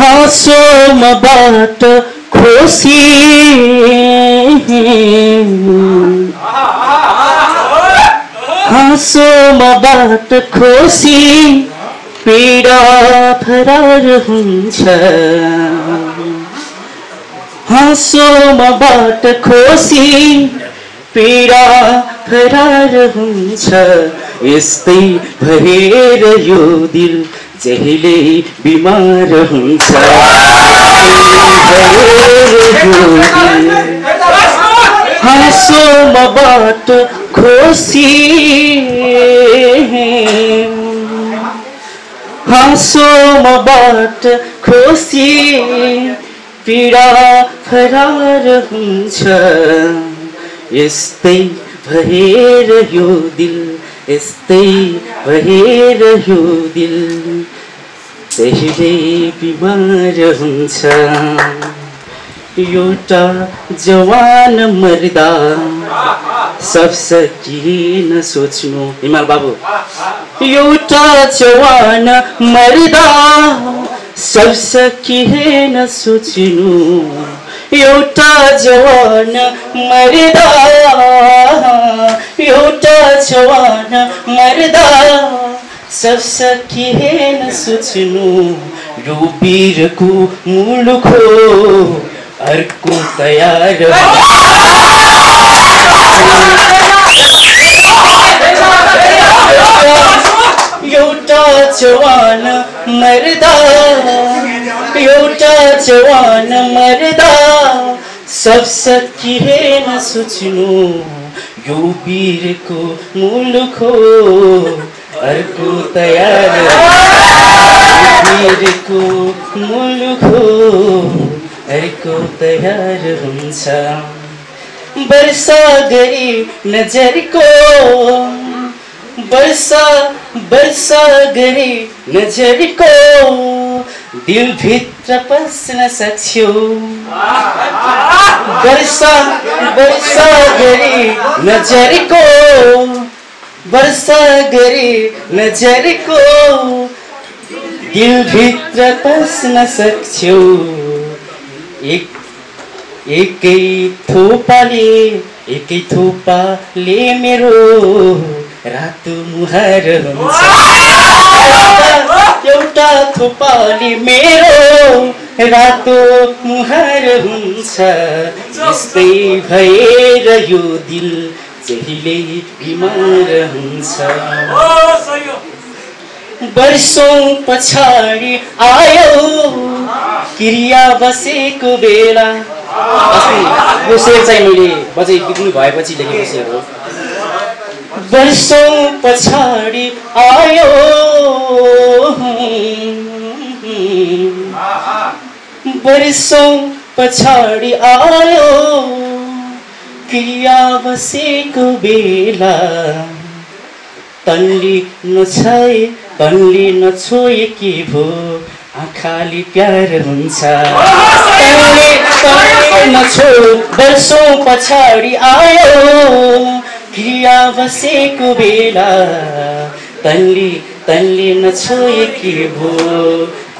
हाँसोमबाट खुसी हाँसोमबाट खुसी पीडा फरार हुन्छ हाँसोमबाट खुसी पीडा फरार हुन्छ यस्तै भएर यो दिल जहिले बिमार हुन्छ हाँसोमबाट खुसी हाँसोमबाट खुसी पीडा फरार हुन्छ यस्तै भएर यो दिल यस्तै भएर यो दिल जहिले बिमार हुन्छ एउटा जवान मर्दा सब सकिन सोच्नु हिमाल बाबु एउटा जवान मर्दा सब सकिन सोच्नु एउटा जवान मर्दा एउटा जवान मर्दा सब सकिन सोच्नु यो वीरको मुलुक हो अर्को तयार एउटा जवान मर्दा एउटा जवान मर्दा सब सकिन सोच्नु यो वीरको मुलुक हो अर्को तयार वीरको मुलुक हो अर्को तयार हुन्छ वर्षा गरी नजरको वर्षा गरी नजरको दिलभित्र पस्न सक्छौ वर्षा गरी नजरको वर्षा गरी नजरको दिलभित्र पस्न सक्छौ एकै थोपाले मेरो रातो मुहार हुन्छ एउटा थोपाले मेरो रातो मुहार हुन्छ यस्तै भएर यो दिल जहिले बिमार हुन्छ वर्षौं पछाडि आयो क्रिया बसेको बेला यो शेर चाहिँ मैले बजाइदिनु भएपछि लेखेको शेर हो वर्षौं पछाडि आयो वर्षौं पछाडि आयो क्रिया बसेको बेला तन्ली नछोए के भो आँखाले प्यार हुन्छ तन्ली नछो वर्षौं पछाडि आयो क्रिया बसेको बेला तन्ली नछोए के भो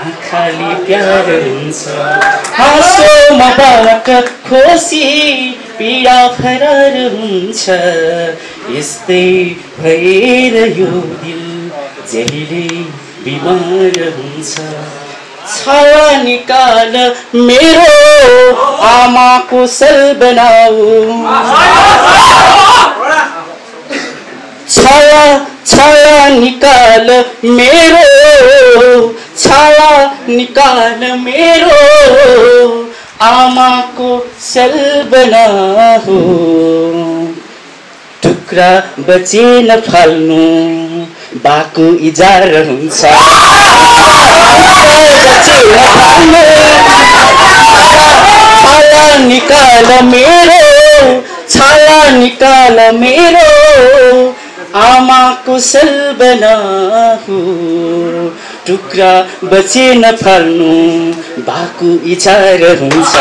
आँखाले प्यार हुन्छ हाँसोमबाट खुसी पीडा फरार हुन्छ यस्तै भएर यो दिल जहिले बिमार हुन्छ छाया निकाल मेरो आमाको सल बनाऊ छाया निकाल मेरो छाया निकाल मेरो आमाको सल बनाऊ टुक्रा बचेन फाल्नु बाको इजार हुन्छ छाया निकाल मेरो आमाको सल बनाऊ टुक्रा बचेन फाल्नु बाको इजार हुन्छ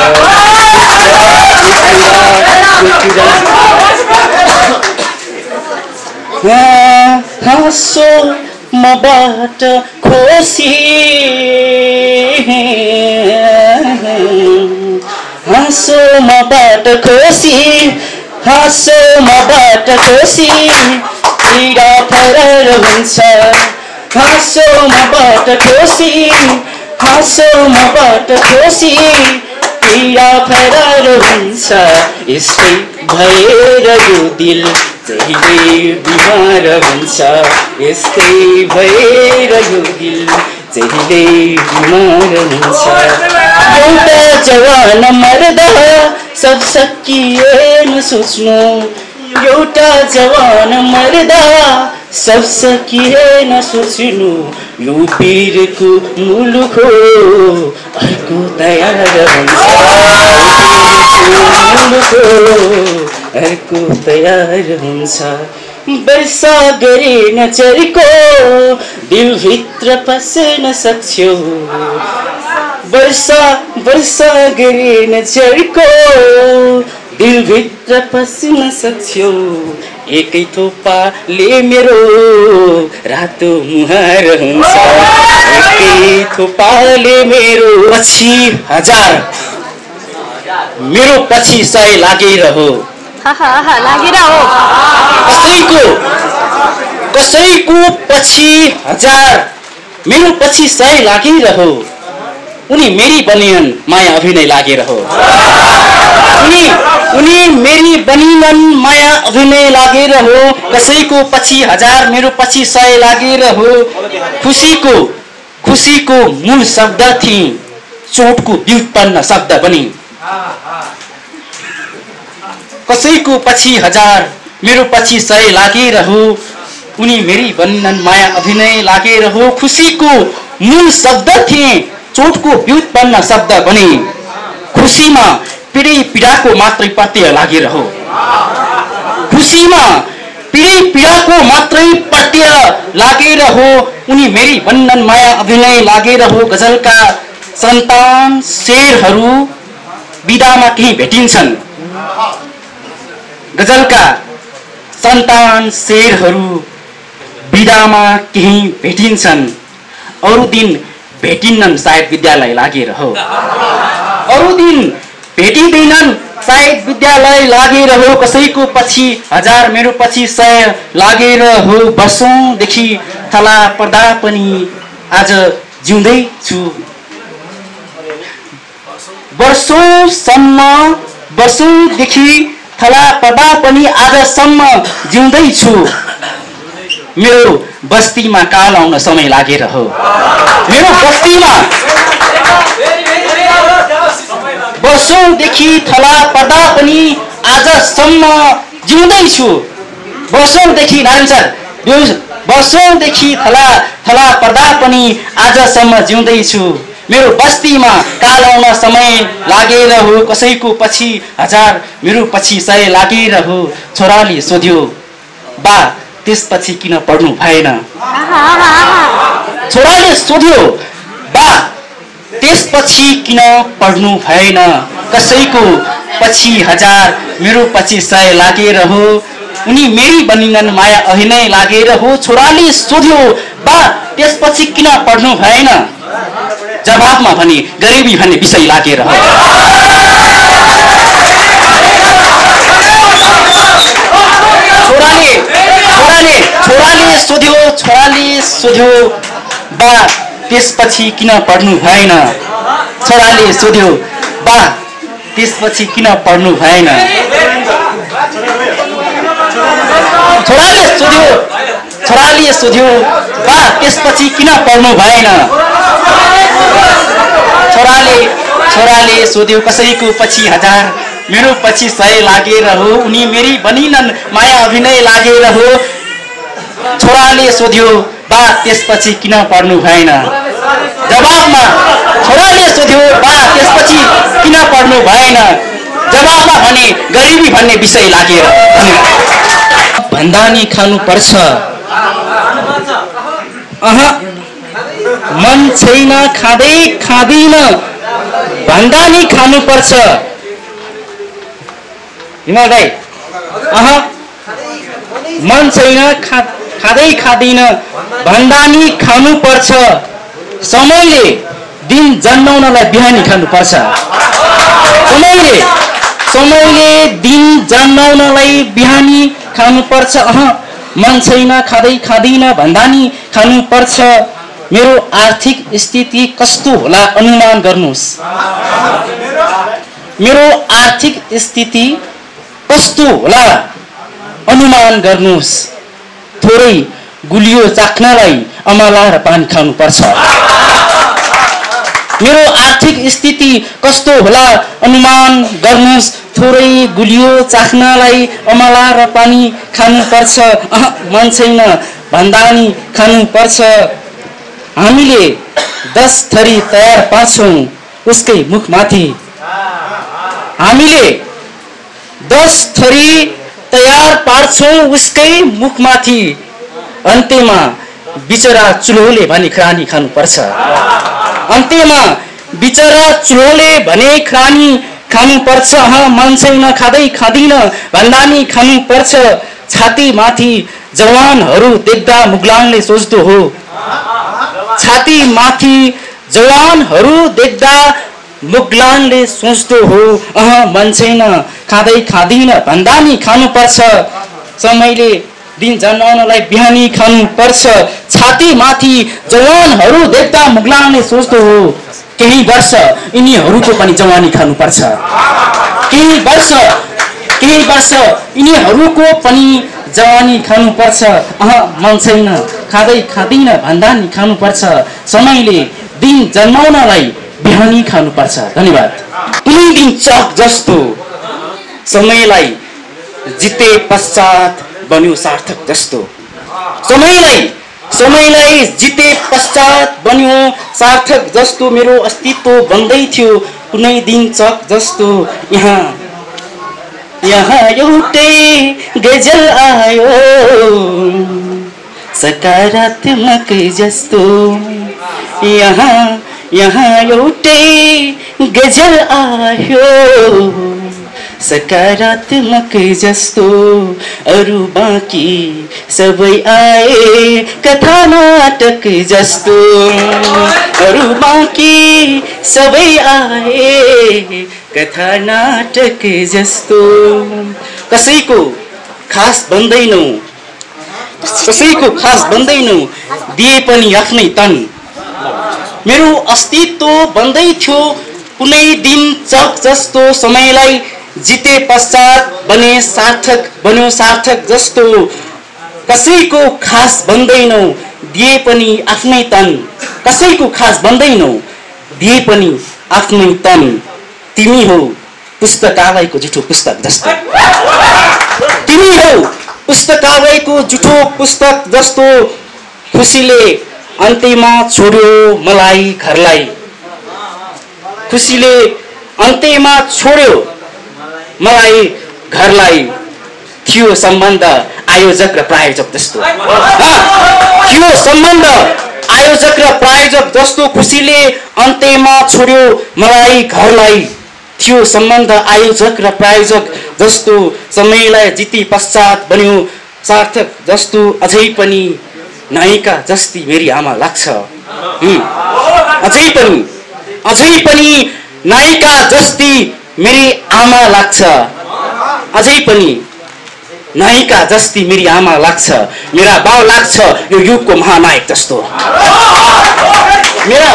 मबाट खुसी हाँसो मबाट खुसी हाँसो मबाट खुसी पीडा फरक हुन्छ हाँसो मबाट खुसी हाँसो मबाट खुसी पीडा फरक हुन्छ यस्तै भएर यो दिल जहिले बिमार हुन्छ यस्तै भएर यो दिल जहिले बिमार हुन्छ एउटा जवान मर्दा सब सकिएन सोच्नु एउटा जवान मर्दा सब सकिएन सोच्नु यो पीरको मुलुक हो अर्को तयार हुन्छ अर्को तयार हुन्छ वर्षा गरे नचरेको दिलभित्र पस्न सक्छौ वर्षा गरे नचरेको दिलभित्र पस्न सक्छौ एकै थोपाले मेरो रातो मुहार हुन्छ एकै थोपाले मेरो पछि 1000 मेरो पछि 100 लागिरहो कसैको पछि 1000 मेरो पछि 100 लागिरहो उनी मेरी बनिन् माया अभिनय लागिरहो उनी मेरी बनिन् माया अभिनय लागिरहो कसैको पछि 1000 मेरो पछि 100 लागिरहो खुसीको मूल शब्द थिए चोटको व्युत्पन्न शब्द बनी कसैको पछि 1000 मेरो पछि 100 लागिरहो उनी मेरी बनिन् माया अभिनय लागिरहो खुसीको मूल शब्द थिए चोटको व्युत्पन्न शब्द बने खुसीमा पीडाको मात्रै पत्य लागिरहो खुसीमा पीडाको मात्रै पत्य लागिरहो उनी मेरी बनिन् माया अभिनय लागिरहो गजलका सन्तान शेरहरू विदामा कहीं भेटिन्छन् गजलका सन्तान शेरहरू विदामा कहीं भेटिन्छन् अरू दिन भेटिन्नन् सायद विद्यालय लागिरहो अरू दिन भेटिँदैनन् सायद विद्यालय लागेरहो कसैको पछि 1000 मेरो पछि 100 लागेरहो वर्षौंदेखि थला पर्दा पनि आज जिउँदै छु वर्षौंदेखि थला पर्दा पनि आजसम्म जिउँदै छु मेरो बस्तीमा काल आउन समय लागेरहो मेरो बस्तीमा वर्षौंदेखि थला पर्दा पनि आजसम्म जिउँदै छु वर्षौंदेखि नारायण सर वर्षौंदेखि थला पर्दा पनि आजसम्म जिउँदै छु मेरो बस्तीमा काल आउन समय लागेरहो कसैको पछि 1000 मेरो पछि 100 लागेरहो छोराले सोध्यो बा त्यसपछि किन पढ्नु भएन छोराले सोध्यो बा त्यसपछि किन पढ्नु भएन कसैको पछि 1000 मेरो पछि 100 लागेरहो उनी मेरी बनिन् माया अभिनय लागेरहो छोराले सोध्यो बा त्यसपछि किन पढ्नु भएन जवाफमा भने गरिबी भन्ने विषय लागेरहो छोराले सोध्यो बा त्यसपछि किन पढ्नु भएन छोराले सोध्यो बा त्यसपछि किन पढ्नु भएन छोराले सोध्यो बा त्यसपछि किन पढ्नु भएन छोराले सोध्यो कसैको पछि 1000 मेरो पछि 100 लागेरहो उनी मेरी बनिन् माया अभिनय लागेरहो छोराले सोध्यो बा त्यसपछि किन पढ्नु भएन जवाफमा छोराले सोध्यो बा त्यसपछि किन पढ्नु भएन जवाफमा भने गरिबी भन्ने विषय लागेर भन्दा नि खानु पर्छ मन छैन खाँदैन भन्दा नि खानु पर्छ हिमाल दाइ मन छैन खाँदै खाँदिन भन्दा नि खानुपर्छ समयले दिन जन्माउनलाई बिहानी खानुपर्छ समयले दिन जन्माउनलाई बिहानी खानुपर्छ मन छैन खाँदै खाँदिन भन्दा नि खानुपर्छ मेरो आर्थिक स्थिति कस्तो होला अनुमान गर्नुस् मेरो आर्थिक स्थिति कस्तो होला अनुमान गर्नुस् थोरै गुलियो चाख्नलाई अमला र पानी खानुपर्छ मेरो आर्थिक स्थिति कस्तो होला अनुमान गर्नुस् थोरै गुलियो चाख्नलाई अमला र पानी खानुपर्छ मन छैन भन्दा नि खानुपर्छ हामीले 10 थरी तयार पार्छौं उसकै मुखमाथि हामीले 10 थरी तयार पार्छौं उसकै मुखमाथि अन्त्यमा बिचरा चुलोले भने खरानी खानुपर्छ अन्त्यमा बिचरा चुलोले भने खरानी खानुपर्छ मन छैन खाँदै खाँदिन भन्दा नि खानुपर्छ छाती माथि जवानहरू देख्दा मुगलानले सोच्दो हो छाती माथि जवानहरू देख्दा मुगलानले सोच्दो हो मन छैन खाँदै खाँदिन भन्दा नि खानुपर्छ समयले दिन जन्माउनलाई बिहानी खानुपर्छ छाती माथि जवानहरू देख्दा मुगलानले सोच्दो हो केही वर्ष यिनीहरूको पनि जवानी खानुपर्छ केही वर्ष यिनीहरूको पनि जवानी खानुपर्छ मन छैन खाँदै खाँदिन भन्दा नि खानुपर्छ समयले दिन जन्माउनलाई बिहानी खानुपर्छ धन्यवाद कुनै दिन चक जस्तो समयलाई जिते पश्चात बन्यो सार्थक जस्तो समयलाई जिते पश्चात बन्यो सार्थक जस्तो मेरो अस्तित्व बन्दै थियो कुनै दिन चक जस्तो यहाँ एउटै गजल आयो सकारात्मक जस्तो यहाँ एउटै गजल आयो सकारात्मक जस्तो अरु बाँकी सबै आए कथा नाटक जस्तो अरु बाँकी सबै आए कथा नाटक जस्तो कसैको खास बन्दैनौ दिए पनि आफ्नै तन मेरो अस्तित्व बन्दै थियो कुनै दिन चक जस्तो समयलाई जिते पश्चात बन्यो सार्थक जस्तो कसैको खास बन्दैनौ दिए पनि आफ्नै तन कसैको खास बन्दैनौ दिए पनि आफ्नै तन तिमी हौ पुस्तकालयको जुठो पुस्तक जस्तो तिमी हौ पुस्तकालयको जुठो पुस्तक जस्तो खुसीले अन्त्यमा छोड्यो मलाई घरलाई खुसीले अन्त्यमा छोड्यो मलाई घरलाई थियो सम्बन्ध आयोजक र प्रायोजक जस्तो थियो सम्बन्ध आयोजक र प्रायोजक जस्तो खुसीले अन्त्यमा छोड्यो मलाई घरलाई थियो सम्बन्ध आयोजक र प्रायोजक जस्तो समयलाई जिते पश्चात बन्यो सार्थक जस्तो अझै पनि नायिका जस्ती मेरी आमा लाग्छ अझै पनि नायिका जस्ती मेरी आमा लाग्छ अझै पनि नायिका जस्ती मेरी आमा लाग्छ मेरा बाउ लाग्छ यो युगको महानायक जस्तो मेरा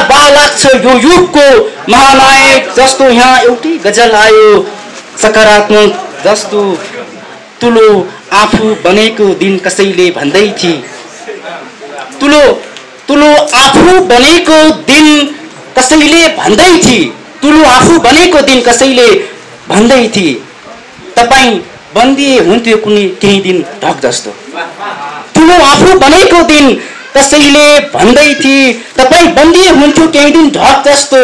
बाउ लाग्छ यो युगको महानायक जस्तो यहाँ एउटै गजल आयो सकारात्मक जस्तो तुलो आफू बनेको दिन कसैले भन्दै थिए तुलो आफू बनेको दिन कसैले भन्दै थिए तुलो आफू बनेको दिन कसैले भन्दै थिए तपाई बन्दिए हुन्थ्यो कुनै केही दिन ढक जस्तो तुलो आफू बनेको दिन कसैले भन्दै थिए तपाई बन्दिए हुन्थ्यो केही दिन ढक जस्तो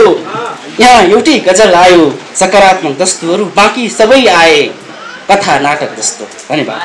यहाँ एउटै गजल आयो सकारात्मक जस्तोहरू बाँकी सबै आए कथा नाटक जस्तो धन्यवाद